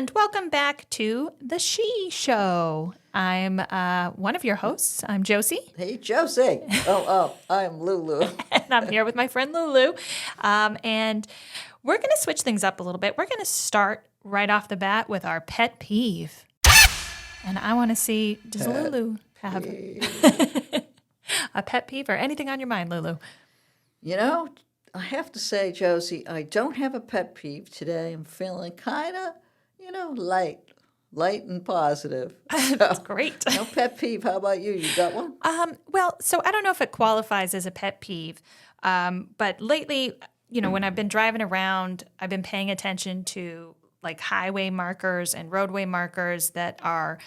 and welcome back to The She Show. I'm one of your hosts. I'm Josie. Hey, Josie. I'm Lulu. And I'm here with my friend Lulu. And we're going to switch things up a little bit. We're going to start right off the bat with our pet peeve. And I want to see, does Lulu have a pet peeve or anything on your mind, Lulu? You know, I have to say, Josie, I don't have a pet peeve today. I'm feeling kind of, light and positive. That's great. No pet peeve. How about you? You got one? So I don't know if it qualifies as a pet peeve, but lately, when I've been driving around, I've been paying attention to like highway markers and roadway markers that are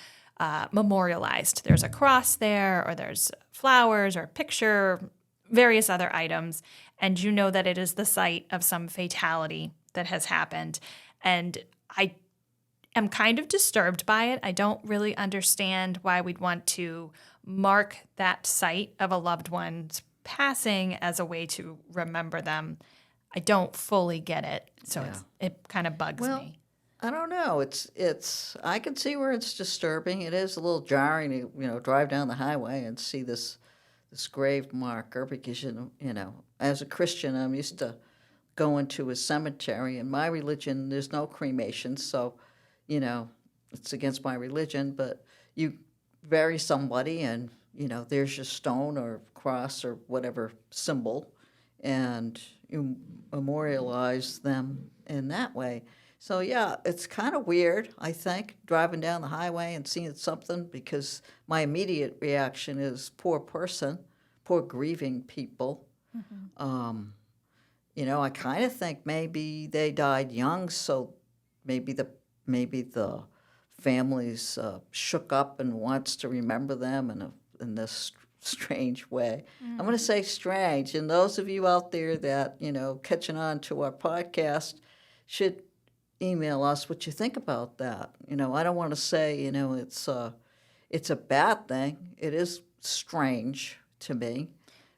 memorialized. There's a cross there, or there's flowers or a picture, various other items, and you know that it is the site of some fatality that has happened. And I am kind of disturbed by it. I don't really understand why we'd want to mark that site of a loved one's passing as a way to remember them. I don't fully get it, so it kind of bugs me. I don't know. It's. I can see where it's disturbing. It is a little jarring to drive down the highway and see this grave marker because as a Christian I'm used to going to a cemetery. In my religion, there's no cremation, so it's against my religion. But you bury somebody, and there's your stone or cross or whatever symbol, and you memorialize them in that way. So, yeah, it's kind of weird, I think, driving down the highway and seeing something because my immediate reaction is poor person, poor grieving people. Mm-hmm. I kind of think maybe they died young, so maybe the family's shook up and wants to remember them in this strange way. I'm going to say strange, and those of you out there that, catching on to our podcast should email us what you think about that. I don't want to say, it's a bad thing. It is strange to me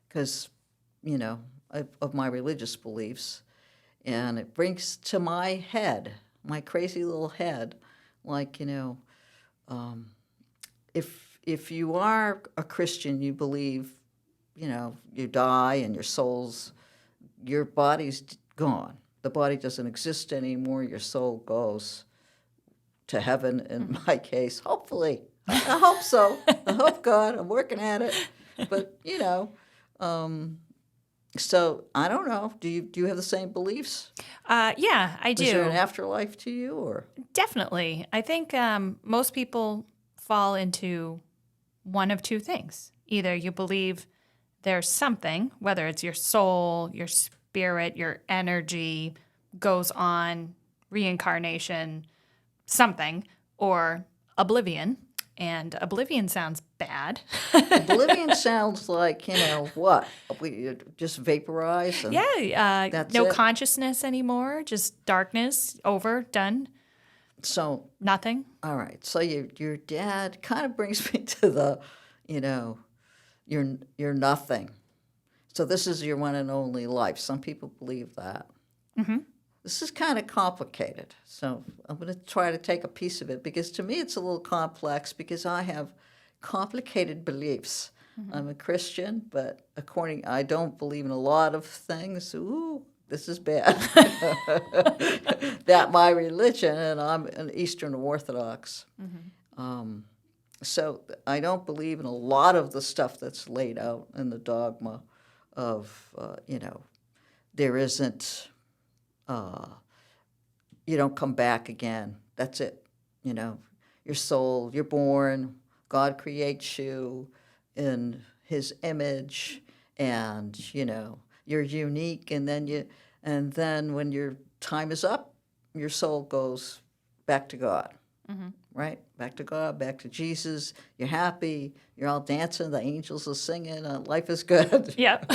because, of my religious beliefs. And it brings to my head, my crazy little head, like, if you are a Christian, you believe, you die and your body's gone. The body doesn't exist anymore. Your soul goes to heaven, in my case. Hopefully. I hope so. I hope, God. I'm working at it. But, so I don't know. Do you have the same beliefs? Yeah, I do. Is there an afterlife to you, or? Definitely. I think most people fall into one of two things. Either you believe there's something, whether it's your soul, your spirit, your energy goes on, reincarnation, something, or oblivion. And oblivion sounds bad. Oblivion sounds like, what? We just vaporize? And that's no it? consciousness anymore, just darkness, over, done, So, nothing. all right. So your dad kind of brings me to the, you're nothing. So this is your one and only life. Some people believe that. Mm-hmm. This is kind of complicated. So I'm going to try to take a piece of it because to me it's a little complex because I have complicated beliefs. Mm-hmm. I'm a Christian, but I don't believe in a lot of things. Ooh, this is bad. That my religion, and I'm an Eastern Orthodox. Mm-hmm. So I don't believe in a lot of the stuff that's laid out in the dogma of, there isn't, you don't come back again. That's it. Your soul, you're born, God creates you in his image, and, you're unique, and then when your time is up, your soul goes back to God. Mm-hmm. Right? Back to God, back to Jesus. You're happy. You're all dancing. The angels are singing. Life is good. Yep.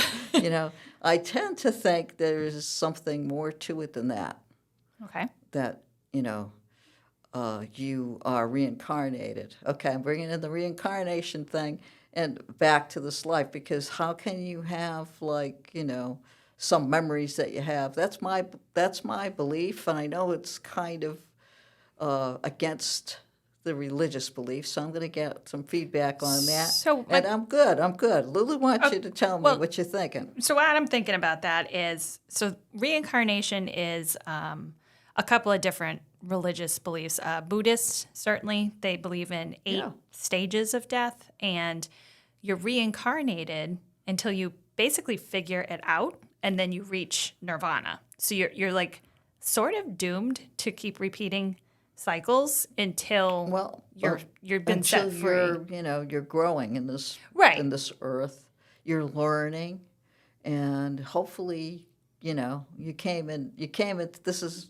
I tend to think there is something more to it than that. Okay. That, you are reincarnated. Okay, I'm bringing in the reincarnation thing and back to this life because how can you have, some memories that you have? That's my belief, and I know it's kind of against the religious belief, so I'm going to get some feedback on that. So, And I'm good. I'm good. Lulu wants you to tell me well- what you're thinking. So what I'm thinking about that is, so reincarnation is a couple of different religious beliefs. Buddhists, certainly, they believe in 8 Yeah. stages of death, and you're reincarnated until you basically figure it out, and then you reach nirvana. So you're like sort of doomed to keep repeating cycles until Well, you've been set until free. you're growing in this Right. in this earth. You're learning, and hopefully, you came in. This is,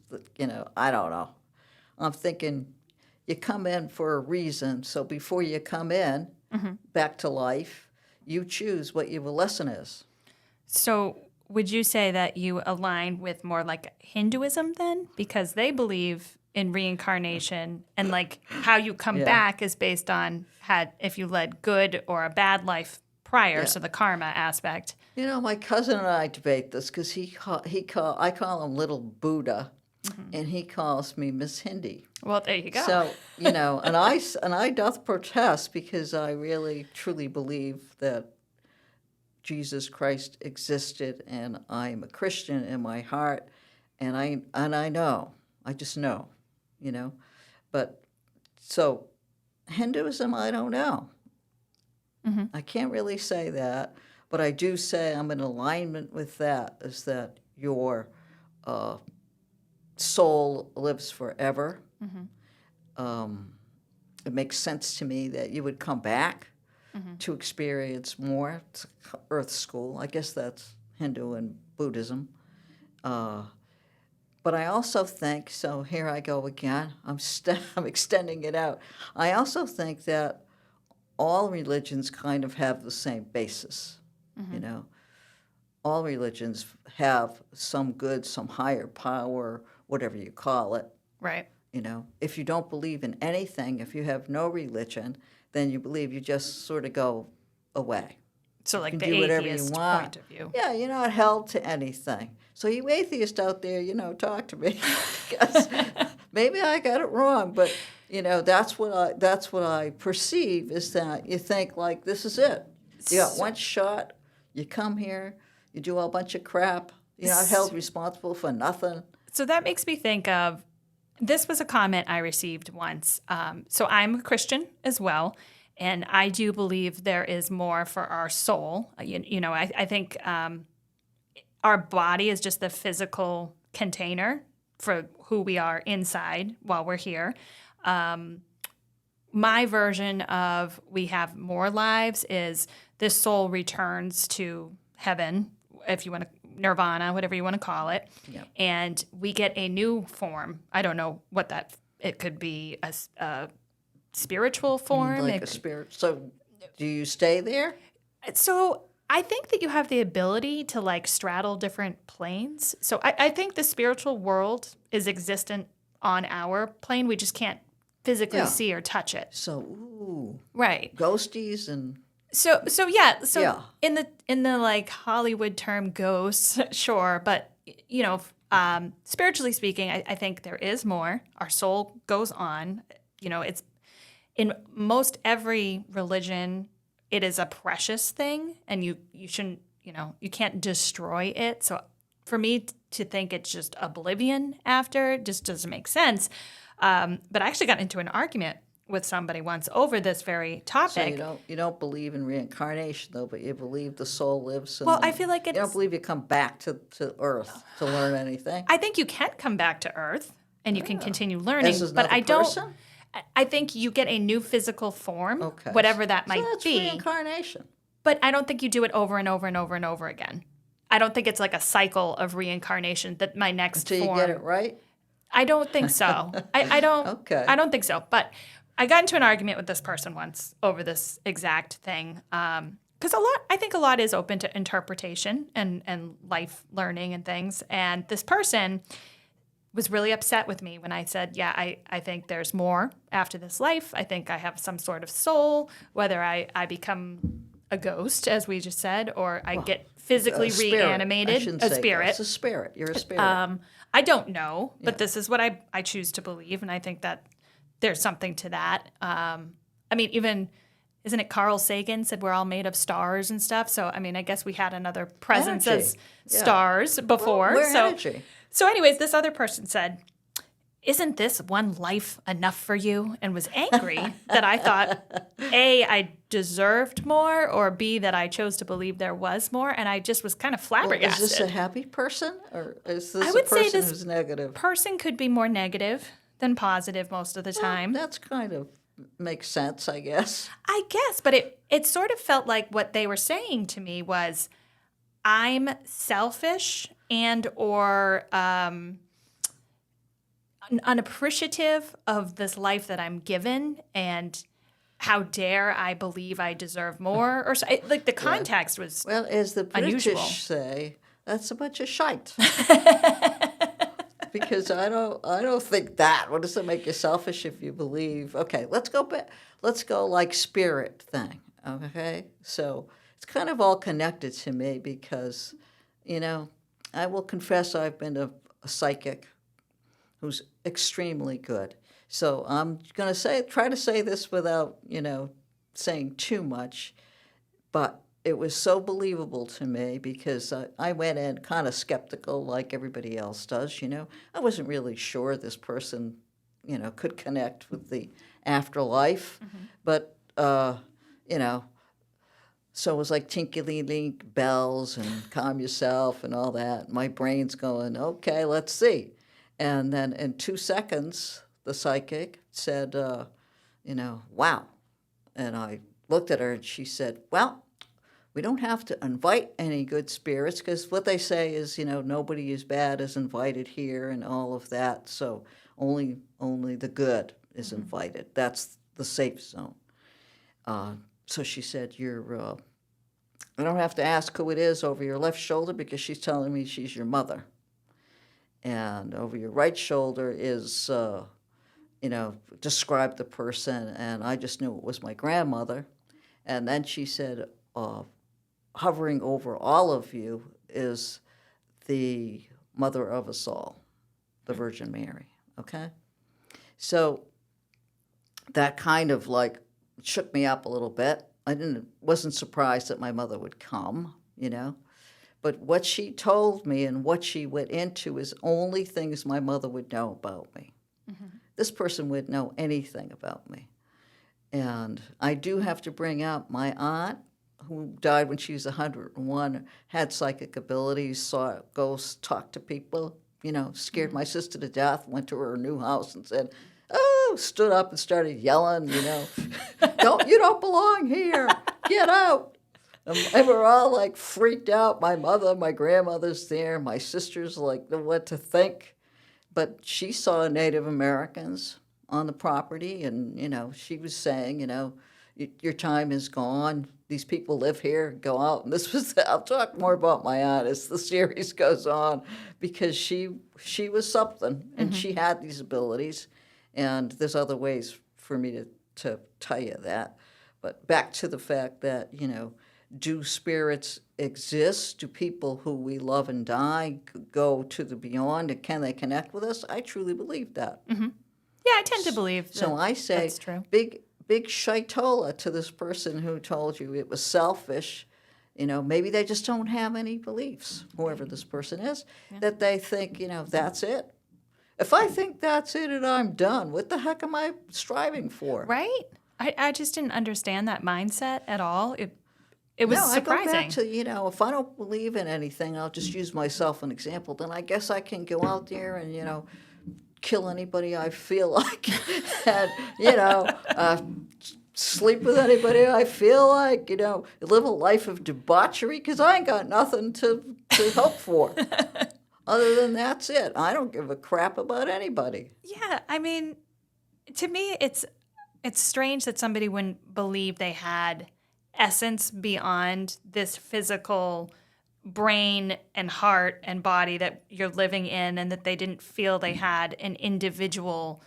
I don't know. I'm thinking you come in for a reason. So before you come in back to life, you choose what your lesson is. So, would you say that you align with more like Hinduism then? Because they believe in reincarnation and like how you come Yeah. back is based on if you led good or a bad life prior, Yeah. so the karma aspect. My cousin and I debate this because I call him Little Buddha, and he calls me Miss Hindi. Well, there you go. So and I doth protest because I really truly believe that Jesus Christ existed, and I'm a Christian in my heart, and I know, I just know, But so Hinduism, I don't know. I can't really say that, but I do say I'm in alignment with that. Is that your soul lives forever? It makes sense to me that you would come back to experience more. It's Earth School. I guess that's Hindu and Buddhism. But I also think, so here I go again, I'm extending it out. I also think that all religions kind of have the same basis, All religions have some good, some higher power, whatever you call it. Right. If you don't believe in anything, if you have no religion, then you believe you just sort of go away. So like the do whatever you atheist want. point of view. Yeah, you're not held to anything. So you atheists out there, talk to me. 'Cause maybe I got it wrong, but that's what I perceive is that you think like this is it. You got one shot. You come here. You do a bunch of crap. You're not held responsible for nothing. So that makes me think of, this was a comment I received once. So I'm a Christian as well, and I do believe there is more for our soul. I think our body is just the physical container for who we are inside while we're here. My version of we have more lives is this soul returns to heaven, if you want to, nirvana, whatever you want to call it, Yep. and we get a new form. I don't know what that. It could be a spiritual form. Like a spirit. So do you stay there? So I think that you have the ability to like straddle different planes. So I think the spiritual world is existent on our plane. We just can't physically Yeah. see or touch it. So, Right. ghosties and So yeah. So Yeah. in the like Hollywood term ghosts, sure, but spiritually speaking, I think there is more. Our soul goes on. It's in most every religion, it is a precious thing, and you shouldn't, you can't destroy it. So for me to think it's just oblivion after just doesn't make sense. But I actually got into an argument with somebody once over this very so topic. you don't believe in reincarnation though, but you believe the soul lives. Well, I feel like you don't it's. believe you come back to Earth to learn anything. I think you can come back to Earth and you can continue learning, As but another I don't. person? I think you get a new physical form, Okay. whatever that So might that's be. reincarnation. But I don't think you do it over and over and over and over again. I don't think it's like a cycle of reincarnation that my next Until form. you get it right. I don't think so. I don't. Okay. I don't think so. But I got into an argument with this person once over this exact thing. Because I think a lot is open to interpretation and life learning and things. And this person was really upset with me when I said, yeah, I think there's more after this life. I think I have some sort of soul, whether I become a ghost, as we just said, or I get physically A spirit. I reanimated, shouldn't a say spirit. ghost. A spirit. You're a spirit. I don't know, but Yeah. this is what I choose to believe, and I think that there's something to that. I mean, even isn't it Carl Sagan said we're all made of stars and stuff? So I mean, I guess we had another presence Energy. as Yeah. stars before. We're so energy. so anyways, this other person said, "Isn't this one life enough for you?" and was angry that I thought A, I deserved more, or B, that I chose to believe there was more, and I just was kind of Well, flabbergasted. is this a happy person, or is this I a would say person this who's negative? person could be more negative than positive most of the time. That's kind of makes sense, I guess. I guess, but it sort of felt like what they were saying to me was, I'm selfish and or unappreciative of this life that I'm given, and how dare I believe I deserve more? Or so, like the context was Well, as the British unusual. say, that's a bunch of shite. Because I don't think that. What does it make you selfish if you believe? Okay, let's go back. Let's go like spirit thing. Okay, so it's kind of all connected to me because, I will confess I've been a psychic who's extremely good. So I'm going to try to say this without, saying too much, but it was so believable to me because I went in kind of skeptical like everybody else does, I wasn't really sure this person, could connect with the afterlife, but, so it was like tinkly-link bells and calm yourself and all that. My brain's going, okay, let's see. And then in 2 seconds, the psychic said, wow. And I looked at her and she said, well, we don't have to invite any good spirits because what they say is, nobody as bad is invited here and all of that. So only the good is invited. That's the safe zone. So she said, I don't have to ask who it is over your left shoulder because she's telling me she's your mother. And over your right shoulder is, describe the person. And I just knew it was my grandmother. And then she said, hovering over all of you is the mother of us all, the Virgin Mary. Okay? So that kind of like shook me up a little bit. I wasn't surprised that my mother would come, But what she told me and what she went into is only things my mother would know about me. Mm-hmm. This person would know anything about me. And I do have to bring up my aunt, who died when she was 101, had psychic abilities, saw ghosts, talked to people, scared my sister to death, went to her new house and said, oh, stood up and started yelling, you don't belong here, get out. And we're all like freaked out. My mother, my grandmother's there, my sister's like, what to think. But she saw Native Americans on the property, and, she was saying, your time is gone. These people live here, go out. And I'll talk more about my aunt as the series goes on, because she was something, and she had these abilities. And there's other ways for me to tell you that. But back to the fact that, do spirits exist? Do people who we love and die go to the beyond? And can they connect with us? I truly believe that. Mm-hmm. Yeah, I tend to believe that. So I say, that's true. big shitola to this person who told you it was selfish. Maybe they just don't have any beliefs, whoever this person is, that they think, that's it. If I think that's it and I'm done, what the heck am I striving for? Right? I just didn't understand that mindset at all. It was surprising. I go back to, if I don't believe in anything, I'll just use myself an example, then I guess I can go out there and, kill anybody I feel like and, sleep with anybody I feel like, live a life of debauchery because I ain't got nothing to hope for. Other than that's it. I don't give a crap about anybody. Yeah, I mean, to me, it's strange that somebody wouldn't believe they had essence beyond this physical brain and heart and body that you're living in, and that they didn't feel they had an individual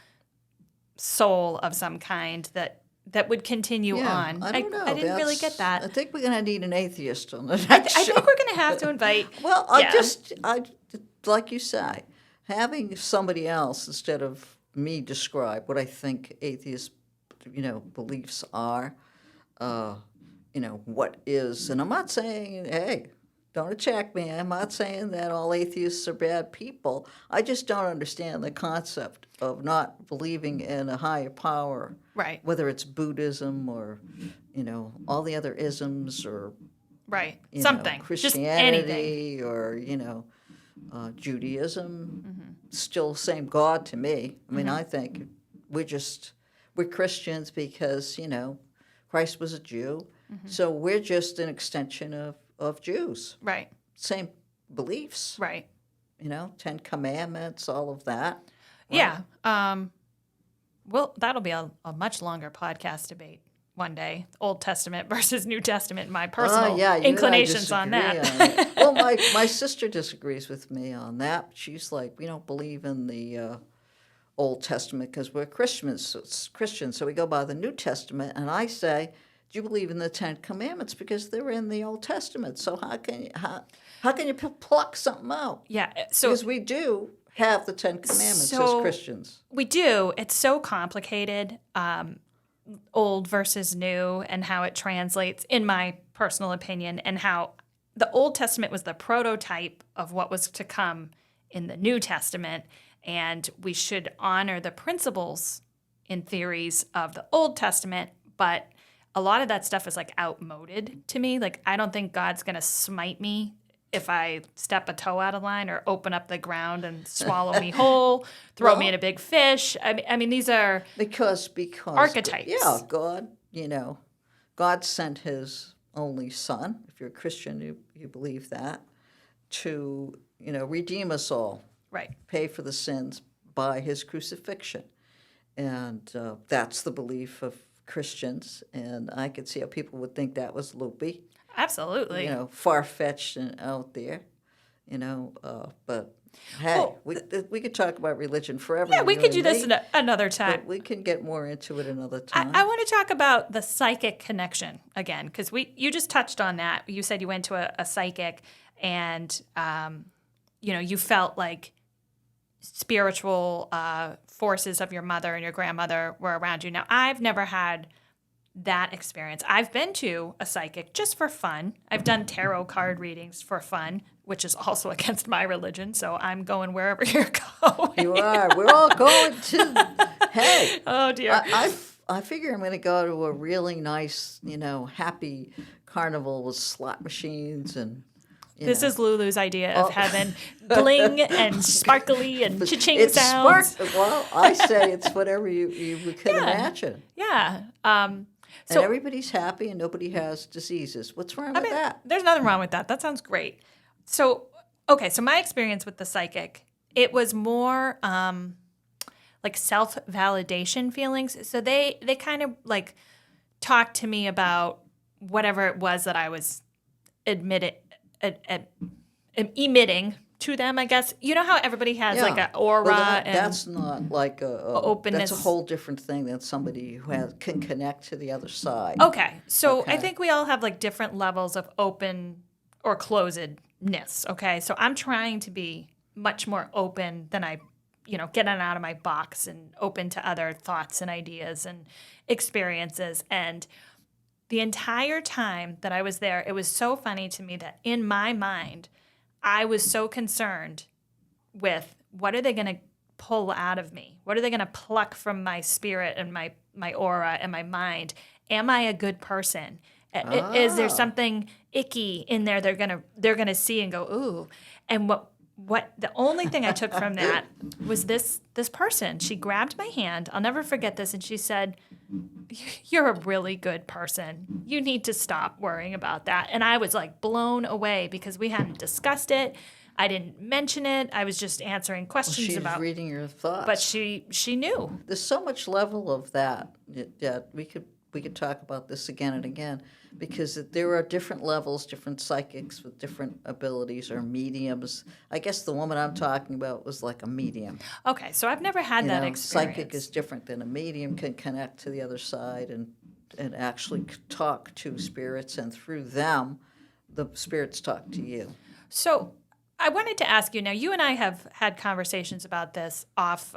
soul of some kind that that would continue on. I don't know. I didn't really get that. I think we're going to need an atheist on the I next think show. we're going to have to invite. Well, yeah. like you say, having somebody else instead of me describe what I think atheist, beliefs are, what is, and I'm not saying, hey, don't attack me. I'm not saying that all atheists are bad people. I just don't understand the concept of not believing in a higher power. Right. Whether it's Buddhism or, all the other isms or Right. you Something. know, Just anything. Christianity or Judaism, still same God to me. I mean, I think we're Christians because Christ was a Jew, so we're just an extension of Jews. Right. Same beliefs, Right. 10 Commandments, all of that. Yeah. Well, that'll be a much longer podcast debate one day. Old Testament versus New Testament. My personal you and I inclinations on disagree that. on it. Well, my sister disagrees with me on that. She's like, we don't believe in the Old Testament because we're Christians, so we go by the New Testament. And I say, do you believe in the 10 Commandments because they're in the Old Testament? So how can you pluck something out? Yeah. So Because we do have the 10 Commandments as Christians. we do. It's so complicated, old versus new, and how it translates, in my personal opinion, and how the Old Testament was the prototype of what was to come in the New Testament, and we should honor the principles and theories of the Old Testament, but a lot of that stuff is like outmoded to me. Like, I don't think God's going to smite me if I step a toe out of line or open up the ground and swallow me whole, throw me in a big fish. I mean, these are because archetypes. Yeah, God sent His only Son. If you're a Christian, you believe that, to redeem us all, right. pay for the sins by His crucifixion, and that's the belief of Christians. And I could see how people would think that was loopy. Absolutely. Far-fetched and out there, but hey, we could talk about religion forever. Yeah, we you could and do this me, another time. but we can get more into it another time. I want to talk about the psychic connection again, because you just touched on that. You said you went to a psychic and, you felt like spiritual forces of your mother and your grandmother were around you. Now, I've never had that experience. I've been to a psychic just for fun. I've done tarot card readings for fun, which is also against my religion, so I'm going wherever you're going. You are. We're all going to. Hey. Oh, dear. I figure I'm going to go to a really nice, happy carnival with slot machines and. This is Lulu's idea of heaven, bling and sparkly and cha-ching it's sounds. Well, I say it's whatever you could imagine. Yeah. So and everybody's happy and nobody has diseases. What's wrong with that? There's nothing wrong with that. That sounds great. So my experience with the psychic, it was more like self-validation feelings. So they kind of like talked to me about whatever it was that I was emitting to them, I guess. You know how everybody has like an aura? That's not like a openness. That's a whole different thing than somebody who can connect to the other side. Okay. So I think we all have like different levels of open or closedness. Okay. So I'm trying to be much more open than getting out of my box and open to other thoughts and ideas and experiences. And the entire time that I was there, it was so funny to me that in my mind, I was so concerned with what are they going to pull out of me? What are they going to pluck from my spirit and my aura and my mind? Am I a good person? Is there something icky in there they're gonna see and go, ooh? And what the only thing I took from that was this person. She grabbed my hand. I'll never forget this, and she said, "You're a really good person. You need to stop worrying about that." And I was like blown away because we hadn't discussed it. I didn't mention it. I was just answering questions she's about reading your thoughts. But she knew. There's so much level of that we could talk about this again and again, because there are different levels, different psychics with different abilities or mediums. I guess the woman I'm talking about was like a medium. Okay, so I've never had that experience. Psychic is different than a medium, can connect to the other side and and actually talk to spirits, and through them, the spirits talk to you. So I wanted to ask you now, you and I have had conversations about this off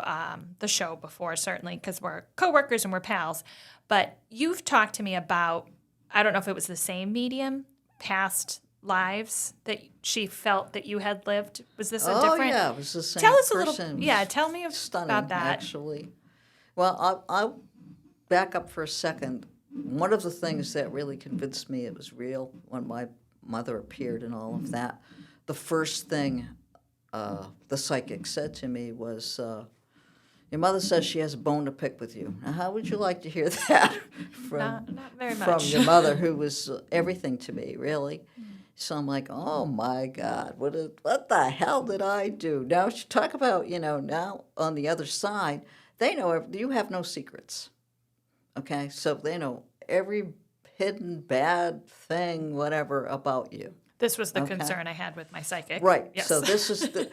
the show before, certainly, because we're coworkers and we're pals. But you've talked to me about, I don't know if it was the same medium, past lives that she felt that you had lived. Was this a different? Yeah, it was the same Tell us a person. little, yeah, tell me Stunning, about that. actually. Well, I'll back up for a second. One of the things that really convinced me it was real when my mother appeared and all of that, the first thing the psychic said to me was, your mother says she has a bone to pick with you. Now, how would you like to hear that Not very from much. your mother, who was everything to me, really? So I'm like, oh my God, what the hell did I do? Now, talk about, now on the other side, they know you have no secrets. Okay? So they know every hidden bad thing, whatever, about you. This was the Okay. concern I had with my psychic. Right. Yes. So this is the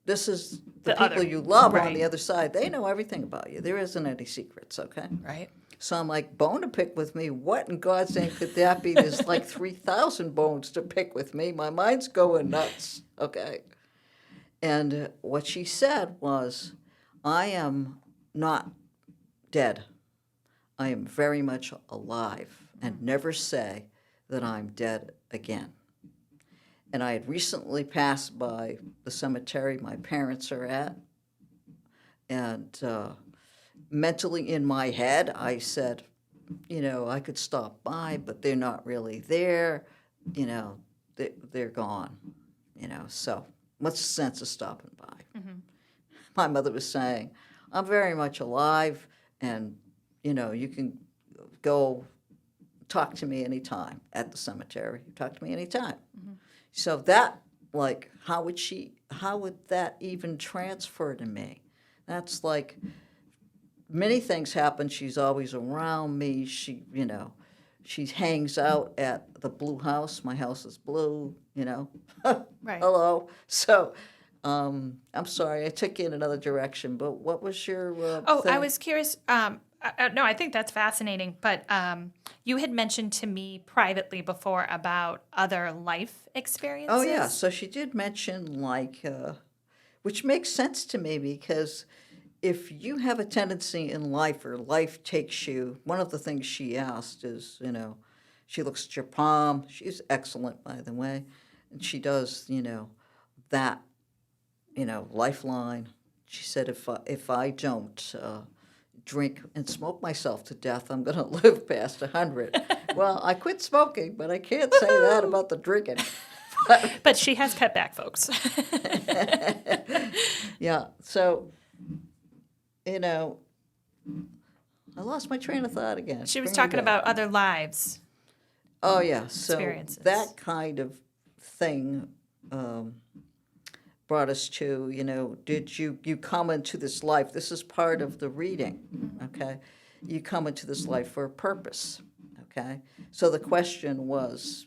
The people other- you love on right. the other side. They know everything about you. There isn't any secrets, okay? Right. So I'm like, bone to pick with me? What in God's name could that be? There's like 3,000 bones to pick with me. My mind's going nuts, okay? And what she said was, I am not dead. I am very much alive, and never say that I'm dead again. And I had recently passed by the cemetery my parents are at, and mentally in my head, I said, I could stop by, but they're not really there. They're gone. So what's the sense of stopping by? Mm-hmm. My mother was saying, I'm very much alive, and, you can go talk to me anytime at the cemetery. Talk to me anytime. Mm-hmm. So that, like, how would that even transfer to me? That's like, many things happen. She's always around me. She hangs out at the blue house. My house is blue, Right. Hello. So, I'm sorry, I took you in another direction, but what was your Oh, thing? I was curious. No, I think that's fascinating. But you had mentioned to me privately before about other life experiences. Oh, yeah. So she did mention, like, which makes sense to me, because if you have a tendency in life, or life takes you, one of the things she asked is, she looks at your palm. She's excellent, by the way. And she does, that, lifeline. She said, if I don't drink and smoke myself to death, I'm going to live past 100. Well, I quit smoking, but I can't say that about the drinking. But she has cut back, folks. Yeah. So, I lost my train of thought again. She was Bring me talking back. about other lives. Oh, yeah. So experiences. that kind of thing brought us to, did you come into this life? This is part of the reading, okay? You come into this life for a purpose, okay? So the question was,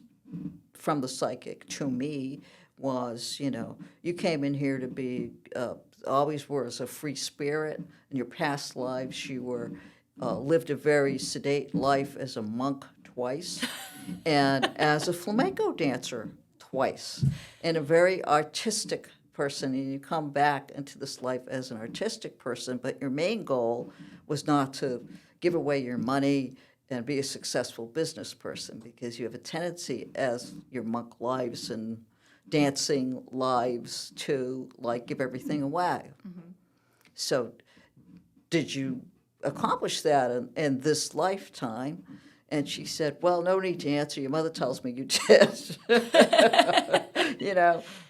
from the psychic to me, was, you came in here to be, always were as a free spirit. In your past lives, you were lived a very sedate life as a monk twice, and as a flamenco dancer twice, and a very artistic person. And you come back into this life as an artistic person, but your main goal was not to give away your money and be a successful business person, because you have a tendency as your monk lives and dancing lives to, like, give everything away. Mm-hmm. So did you accomplish that in this lifetime? And she said, well, no need to answer. Your mother tells me you did.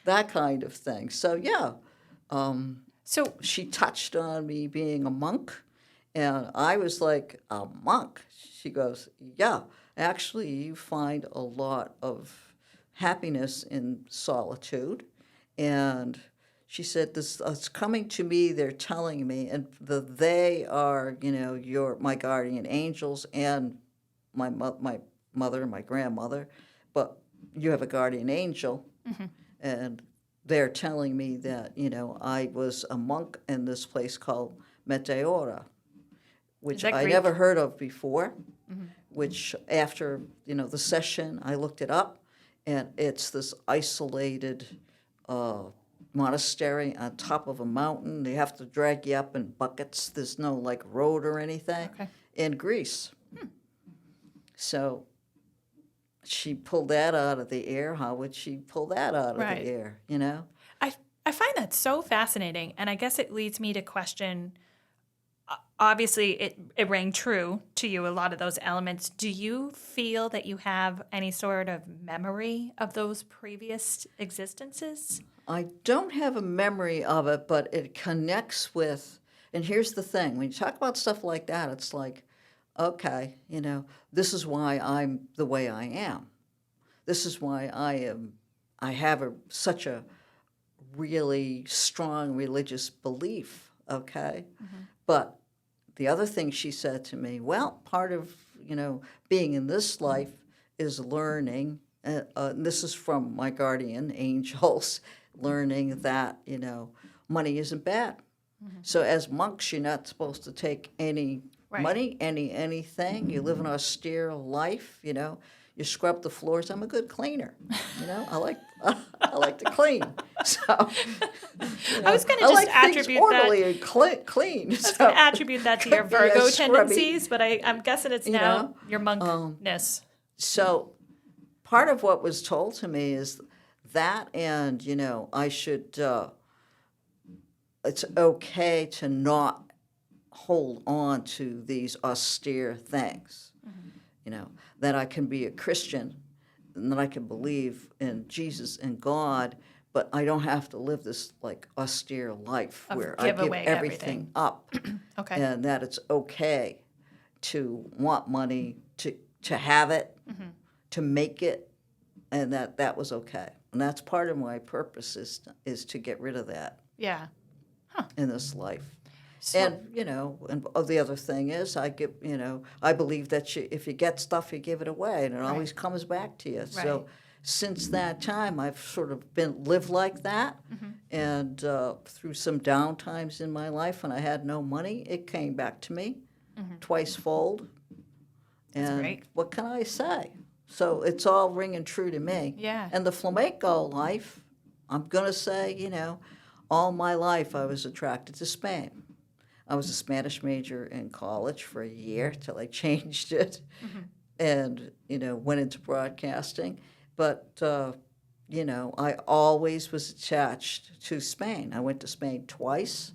That kind of thing. So, yeah. So She touched on me being a monk, and I was like, a monk? She goes, yeah. Actually, you find a lot of happiness in solitude. And she said, this it's coming to me, they're telling me, and they are, my guardian angels and my mother and my grandmother, but you have a guardian angel, mm-hmm. and they're telling me that, I was a monk in this place called Meteora, which I Greek? never heard of before. Mm-hmm. which after, the session, I looked it up, and it's this isolated monastery on top of a mountain. They have to drag you up in buckets. There's no like road or anything Okay. in Greece. So she pulled that out of the air. How would she pull that out of Right. the air? I find that so fascinating, and I guess it leads me to question. Obviously, it rang true to you, a lot of those elements. Do you feel that you have any sort of memory of those previous existences? I don't have a memory of it, but it connects with. And here's the thing: when you talk about stuff like that, it's like, okay, this is why I'm the way I am. This is why I am. I have such a really strong religious belief. Okay, but the other thing she said to me, well, part of being in this life is learning. And this is from my guardian angels, learning that money isn't bad. So as monks, you're not supposed to take any Right. money, anything. You live an austere life. You scrub the floors. I'm a good cleaner. I like to clean. So I was going to I just like things attribute orderly that. and clean. I was So going to attribute that to your could be a Virgo scrubby, tendencies, but I'm guessing it's now your monkness. So part of what was told to me is that, and I should. It's okay to not hold on to these austere things. That I can be a Christian, and that I can believe in Jesus and God, but I don't have to live this like austere life Of where I give give away everything everything. up, Okay. and that it's okay to want money, to have it, to make it, and that was okay. And that's part of my purpose is to get rid of that Yeah. in this life. So, And the other thing is, I believe that if you get stuff, you give it away, and it always comes back to you. Right. So since that time, I've sort of lived like that, and through some down times in my life when I had no money, it came back to me twice fold. And great. what can I say? So it's all ringing true to me. Yeah. And the flamenco life, I'm gonna say, all my life I was attracted to Spain. I was a Spanish major in college for a year till I changed it, and went into broadcasting. But I always was attached to Spain. I went to Spain twice,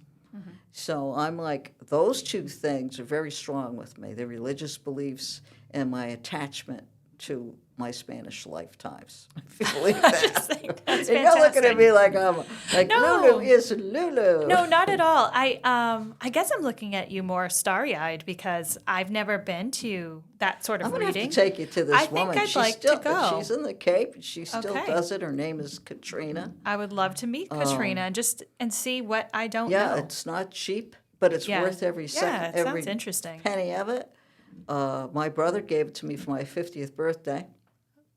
so I'm like those two things are very strong with me: the religious beliefs and my attachment to my Spanish lifetimes. If you believe I just that. think that's And you're looking at fantastic. me like I'm like No. Lulu is Lulu. No, not at all. I guess I'm looking at you more starry-eyed because I've never been to that sort of I'm gonna reading. have to take you to this I think woman. I'd She's like to still, go. She's in the Cape. She still Okay. does it. Her name is Katrina. I would love to meet Katrina and see what I don't Yeah, know. it's not cheap, but it's Yeah. worth every Yeah, second, it sounds every interesting. penny of it. My brother gave it to me for my 50th birthday.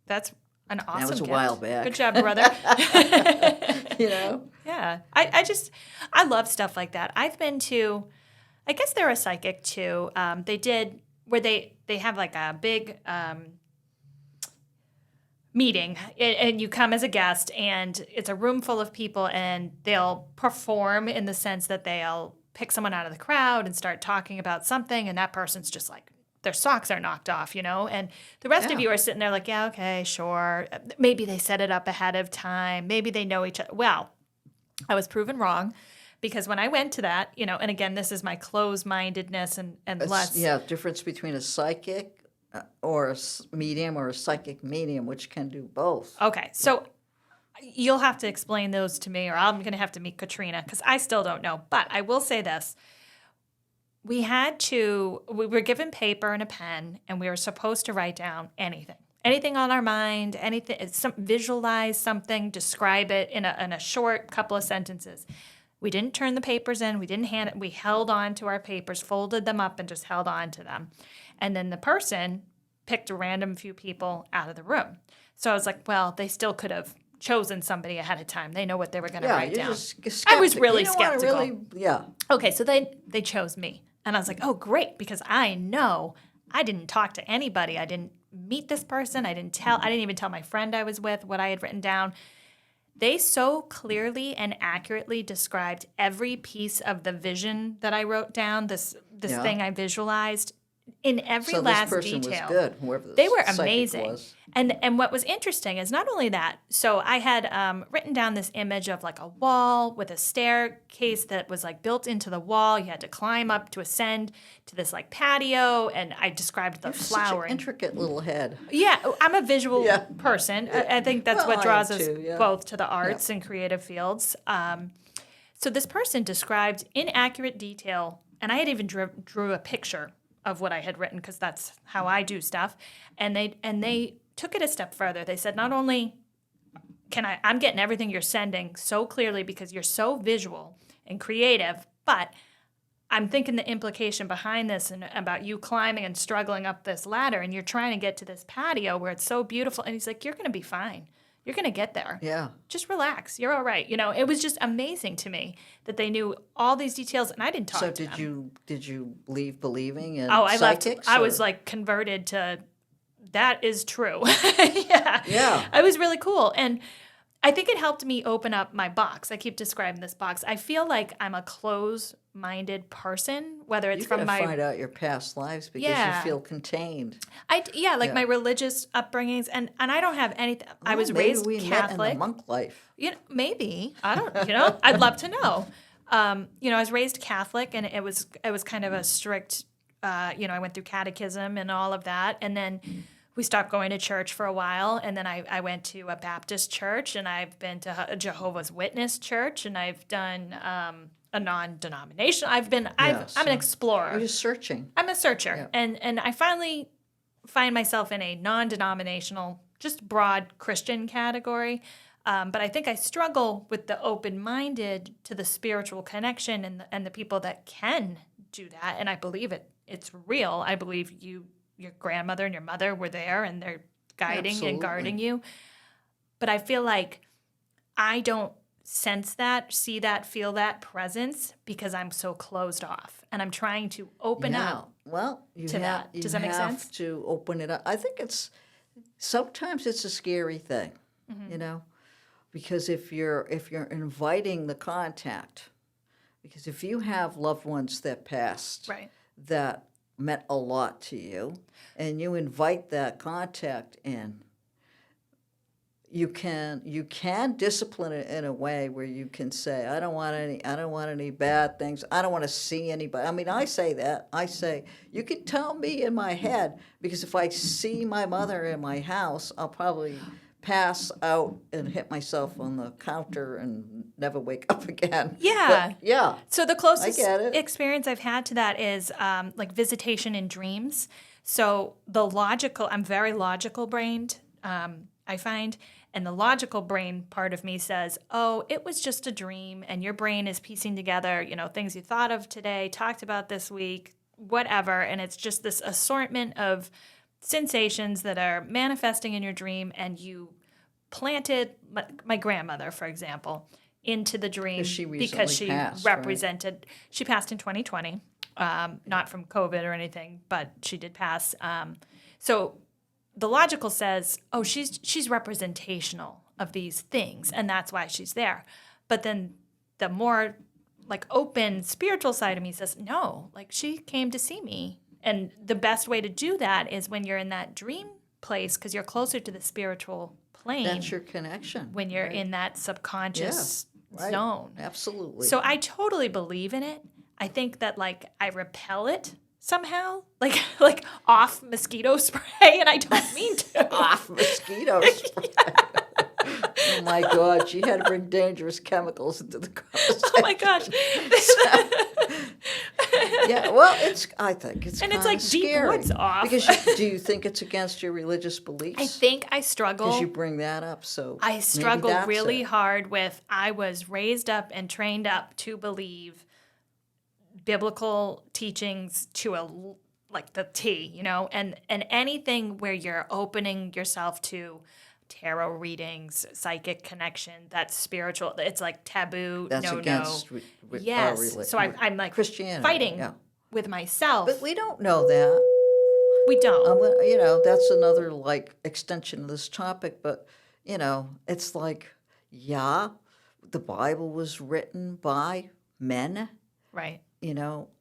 That's an awesome was a gift. while back. Good job, brother. Yeah. I love stuff like that. I've been to, I guess they're a psychic too. They did, where they have like a big meeting and you come as a guest and it's a room full of people and they'll perform in the sense that they'll pick someone out of the crowd and start talking about something and that person's just like, their socks are knocked off, and the rest of Yeah. you are sitting there like, yeah, okay, sure. Maybe they set it up ahead of time. Maybe they know each other. Well, I was proven wrong because when I went to that, and again, this is my closed-mindedness and less. Yeah, difference between a psychic or a medium or a psychic medium, which can do both. Okay, so you'll have to explain those to me or I'm going to have to meet Katrina because I still don't know. But I will say this. We were given paper and a pen, and we were supposed to write down anything on our mind, visualize something, describe it in a short couple of sentences. We didn't turn the papers in, we didn't hand it, we held on to our papers, folded them up, and just held on to them. And then the person picked a random few people out of the room. So I was like, well, they still could have chosen somebody ahead of time. They know what they were going to write down. I was really skeptical. Yeah. Okay, so they chose me. And I was like, oh, great, because I know I didn't talk to anybody. I didn't meet this person. I didn't even tell my friend I was with what I had written down. They so clearly and accurately described every piece of the vision that I wrote down, this Yeah. thing I visualized, in every So last this person detail. was good, whoever the They were psychic amazing. was. And what was interesting is not only that, so I had written down this image of like a wall with a staircase that was like built into the wall. You had to climb up to ascend to this like patio, and I described the Such an flowering. intricate little head. Yeah, I'm a visual Yeah. person. I think that's Well, what I am draws us too, yeah. both to the arts and creative fields. So this person described in accurate detail, and I had even drew a picture of what I had written because that's how I do stuff. And they took it a step further. They said, not only I'm getting everything you're sending so clearly because you're so visual and creative, but I'm thinking the implication behind this and about you climbing and struggling up this ladder and you're trying to get to this patio where it's so beautiful. And he's like, you're going to be fine. You're going to get there. Yeah. Just relax. You're all right. You know, it was just amazing to me that they knew all these details and I didn't talk So to them. did you leave believing in Oh, I left. psychics? I or- was like converted to that is true. Yeah. Yeah. It was really cool. And I think it helped me open up my box. I keep describing this box. I feel like I'm a close-minded person, whether it's You from gotta my find out your past lives because Yeah. you feel contained. my religious upbringings, and I don't have anything. I was Maybe raised we met in Catholic. the monk life. You know, maybe I don't. You know, I'd love to know. You know, I was raised Catholic, and it was kind of a strict. You know, I went through catechism and all of that, and then we stopped going to church for a while, and then I went to a Baptist church, and I've been to a Jehovah's Witness church, and I've done a non-denomination. I'm an explorer. You're just searching. I'm a searcher, Yeah. and I finally find myself in a non-denominational, just broad Christian category. But I think I struggle with the open-minded to the spiritual connection and the people that can do that. And I believe it's real. I believe your grandmother and your mother were there and they're guiding Absolutely. and guarding you. But I feel like I don't sense that, see that, feel that presence because I'm so closed off. And I'm trying to open up. Well, you to have, that. you Does that make have sense? to open it up. I think sometimes it's a scary thing, Mm-hmm. you know, because if you're inviting the contact, because if you have loved ones that passed Right. that meant a lot to you, and you invite that contact in, you can discipline it in a way where you can say, I don't want any bad things. I don't want to see anybody. I mean, I say that. I say, you can tell me in my head, because if I see my mother in my house, I'll probably pass out and hit myself on the counter and never wake up again. Yeah. But, yeah. So the closest get it. experience I've had to that is like visitation in dreams. So I'm very logical brained, I find. And the logical brain part of me says, oh, it was just a dream. And your brain is piecing together, you know, things you thought of today, talked about this week, whatever. And it's just this assortment of sensations that are manifesting in your dream. And you planted my grandmother, for example, into the dream Because she passed, right? represented, she passed in 2020, not from COVID or anything, but she did pass. So the logical says, oh, she's representational of these things, and that's why she's there. But then the more like open spiritual side of me says, no, like she came to see me. And the best way to do that is when you're in that dream place, because you're closer to the spiritual plane That's your connection. when you're in that subconscious Right. zone. Absolutely. So I totally believe in it. I think that like I repel it somehow, like off mosquito spray, and I don't mean to. Off mosquito spray. Oh my God, she had to bring dangerous chemicals into the conversation. Oh my gosh. Yeah, well, I think it's And kind it's like of deep scary. woods off. Because do you think it's against your religious beliefs? I think I Because struggle. you bring that up, so I maybe struggle that's really it. hard with. I was raised up and trained up to believe biblical teachings to like the T, you know, and anything where you're opening yourself to tarot readings, psychic connection, that's spiritual. It's like taboo. That's no, against no. our Yes. So I'm like Christianity, fighting yeah. with myself. But we don't know that. We don't. That's another like extension of this topic, but it's like, yeah, the Bible was written by men, Right.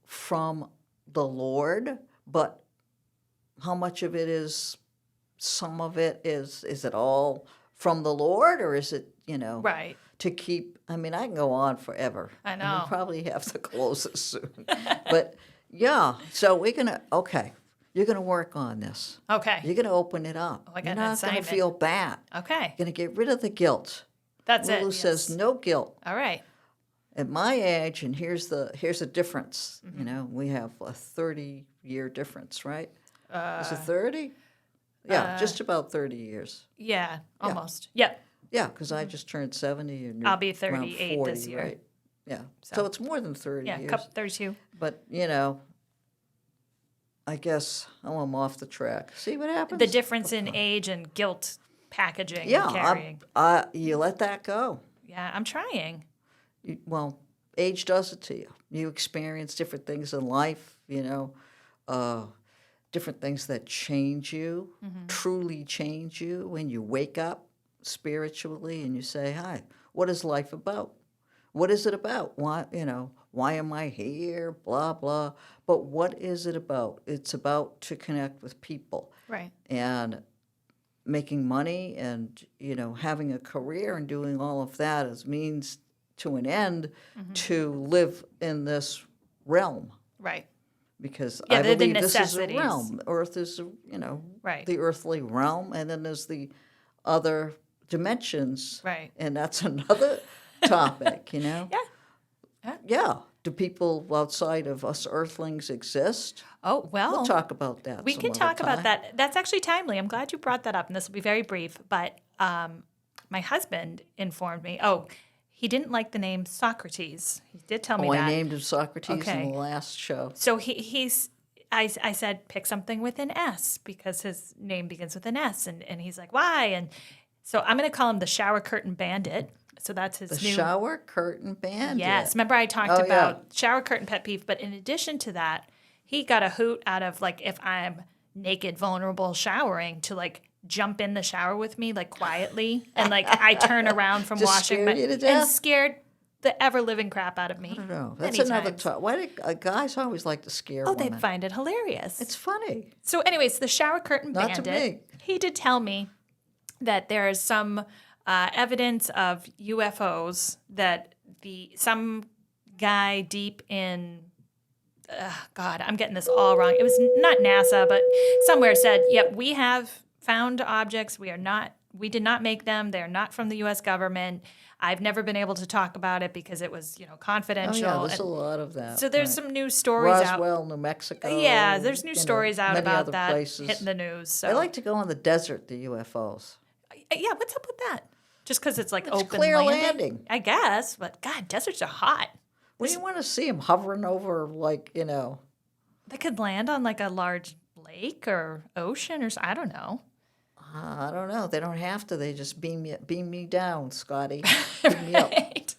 from the Lord, but how much of it is, some of it is it all from the Lord, or is it, Right. to keep, I mean, I can go on forever. I And we know. probably have to close it soon. But yeah, so you're going to work on this. Okay. You're going to open it up. I got You're an not going to assignment. feel bad. Okay. You're going to get rid of the guilt. That's Lulu it. says Yes. no guilt. All right. At my age, and here's the difference. Mm-hmm. We have a 30-year difference, right? Is it 30? Yeah, just about 30 years. Yeah. Almost. Yep. Yeah, because I just turned 70 and you're I'll be around 38 40, this year. right? Yeah. So- So it's more than 30 Yeah. years. 32. But, I guess I'm off the track. See what happens? The difference in age and guilt packaging Yeah, and carrying. you let that go. Yeah. I'm trying. Well, age does it to you. You experience different things in life, different things that change you, truly change you when you wake up spiritually and you say, "Hi, what is life about? What is it about? Why am I here? Blah blah." But what is it about? It's about to connect with people Right. and making money and having a career and doing all of that as means to an end to live in this realm, Right. because Yeah, I they're the believe this is a necessities. realm. Earth is Right. the earthly realm, and then there's the other dimensions, Right. and that's another topic. Yeah. Yeah. Do people outside of us earthlings exist? Oh, well. We'll talk about that. We some can other talk about time. that. That's actually timely. I'm glad you brought that up, and this will be very brief. But my husband informed me. Oh, he didn't like the name Socrates. He did tell me Oh, that. I named him Socrates Okay. in the last show. So I said, pick something with an S because his name begins with an S. And he's like, why? And so I'm going to call him the Shower Curtain Bandit. So that's his The new. shower curtain bandit. Yes. Remember I talked Oh, yeah. about shower curtain pet peeve. But in addition to that, he got a hoot out of like if I'm naked, vulnerable, showering to like jump in the shower with me like quietly. And like I turn around from Just washing scare you to and death? scared the ever living crap out of me. I don't know. That's many another times. talk. Why do guys always like to scare Oh, women? they'd find it hilarious. It's funny. So, anyways, the shower curtain Not to bandit. me. He did tell me that there is some evidence of UFOs that some guy deep in God, I'm getting this all wrong. It was not NASA, but somewhere said, "Yep, we have found objects. We did not make them. They're not from the U.S. government. I've never been able to talk about it because it was, Oh confidential." yeah, there's And a lot of that. so there's right. some news stories out. Roswell, New Mexico. Yeah, there's new stories out many about other that places. hitting the news. So They like to go in the desert, the UFOs. yeah, what's up with that? Just because it's like It's open clear landing? landing. I guess, but God, deserts are hot. What do you want to see them hovering over, like, They could land on like a large lake or ocean or I don't know. I don't know. They don't have to. They just beam me down, Scotty. Beam me up. Right.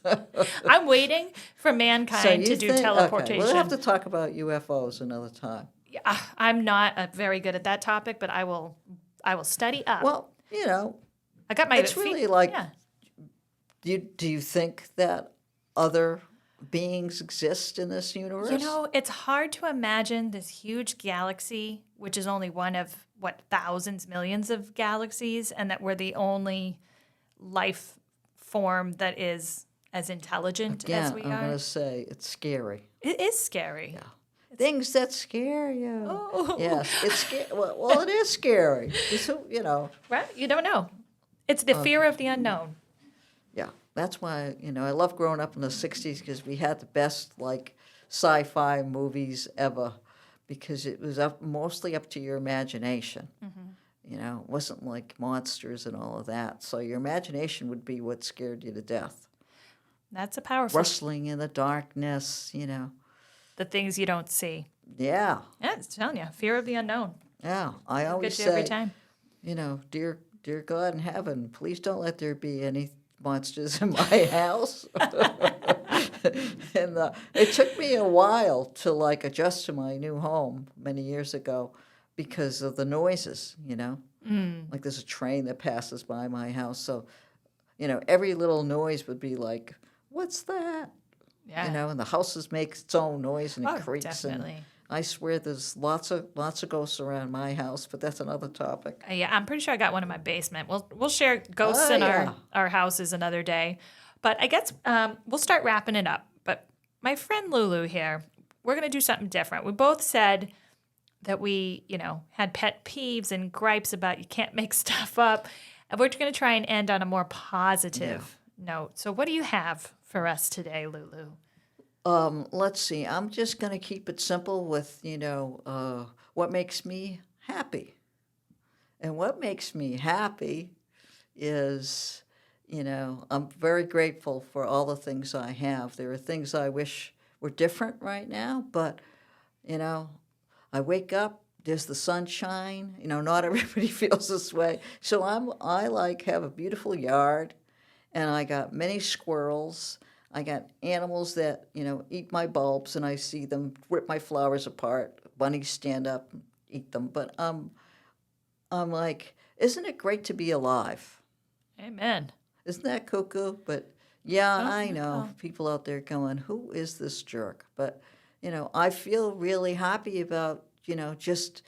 I'm waiting for mankind to do teleportation. Okay. We'll have to talk about UFOs another time. Yeah, I'm not very good at that topic, but I will study up. Well, I got my. it's really like- yeah. do you think that other beings exist in this universe? It's hard to imagine this huge galaxy, which is only one of, thousands, millions of galaxies, and that we're the only life form that is as intelligent Yeah, as we I'm are. going to say it's scary. It is scary. Things that scare you. Oh. Yes, it's scary. Well, it is scary. Right? You don't know. It's the fear of the unknown. Yeah, that's why, I love growing up in the 60s because we had the best, sci-fi movies ever because it was mostly up to your imagination. It wasn't like monsters and all of that. So your imagination would be what scared you to death. That's a powerful. Rustling in the darkness, The things you don't see. Yeah, Yeah, it's telling you, fear of the unknown. yeah. I always Gets you every say, time. dear God in heaven, please don't let there be any monsters in my house. And it took me a while to adjust to my new home many years ago, because of the noises, Like there's a train that passes by my house. So, every little noise would be like, what's that? Yeah. And the houses make its own noise and it Oh, creaks. definitely. And I swear there's lots of ghosts around my house, but that's another topic. Yeah, I'm pretty sure I got one in my basement. We'll share ghosts in yeah. our houses another day. But I guess we'll start wrapping it up. But my friend Lulu here, we're going to do something different. We both said that we, had pet peeves and gripes about you can't make stuff up. And we're going to try and end on a more positive note. So what do you have for us today, Lulu? Let's see. I'm just going to keep it simple with, what makes me happy. And what makes me happy is, I'm very grateful for all the things I have. There are things I wish were different right now, but, I wake up, there's the sunshine. Not everybody feels this way. So I have a beautiful yard, and I got many squirrels. I got animals that, eat my bulbs, and I see them rip my flowers apart. Bunnies stand up and eat them. But I'm like, isn't it great to be alive? Amen. Isn't that cuckoo? But yeah, I know people out there going, who is this jerk? But, I feel really happy about, just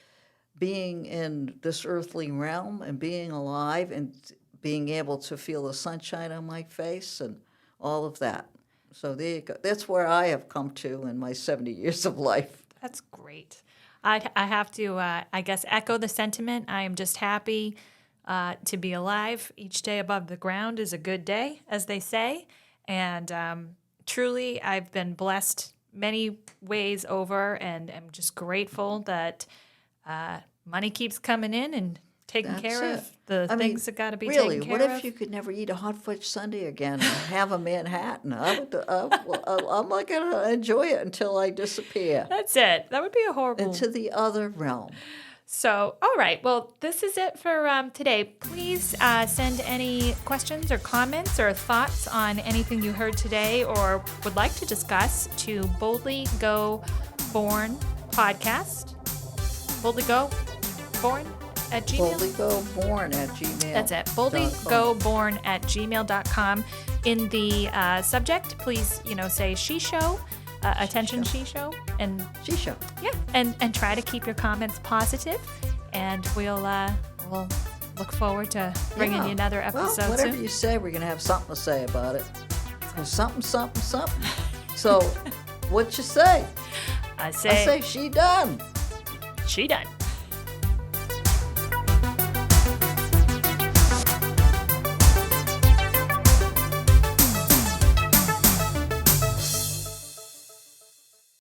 being in this earthly realm and being alive and being able to feel the sunshine on my face and all of that. So there you go. That's where I have come to in my 70 years of life. That's great. I have to, I guess, echo the sentiment. I am just happy to be alive. Each day above the ground is a good day, as they say. And truly, I've been blessed many ways over, and I'm just grateful that money keeps coming in and taking That's care it. of the things that got to be Really, taken what care if of. you could never eat a hot fudge sundae again and have a Manhattan? I'm not going to enjoy it until I disappear That's it. That would be a horrible. into the other realm. So, all right. Well, this is it for today. Please send any questions or comments or thoughts on anything you heard today or would like to discuss to Boldly Go Born podcast. Boldly Go Born at Gmail. BoldlyGoBorn@gmail.com. That's it. BoldlyGoBorn@gmail.com. In the subject, please, say she show. Attention she show, and She-show. yeah, and try to keep your comments positive, and we'll look forward to bringing you another episode Well, whatever soon. you say, we're going to have something to say about it. Something. So, what you say? I I say she done. she done.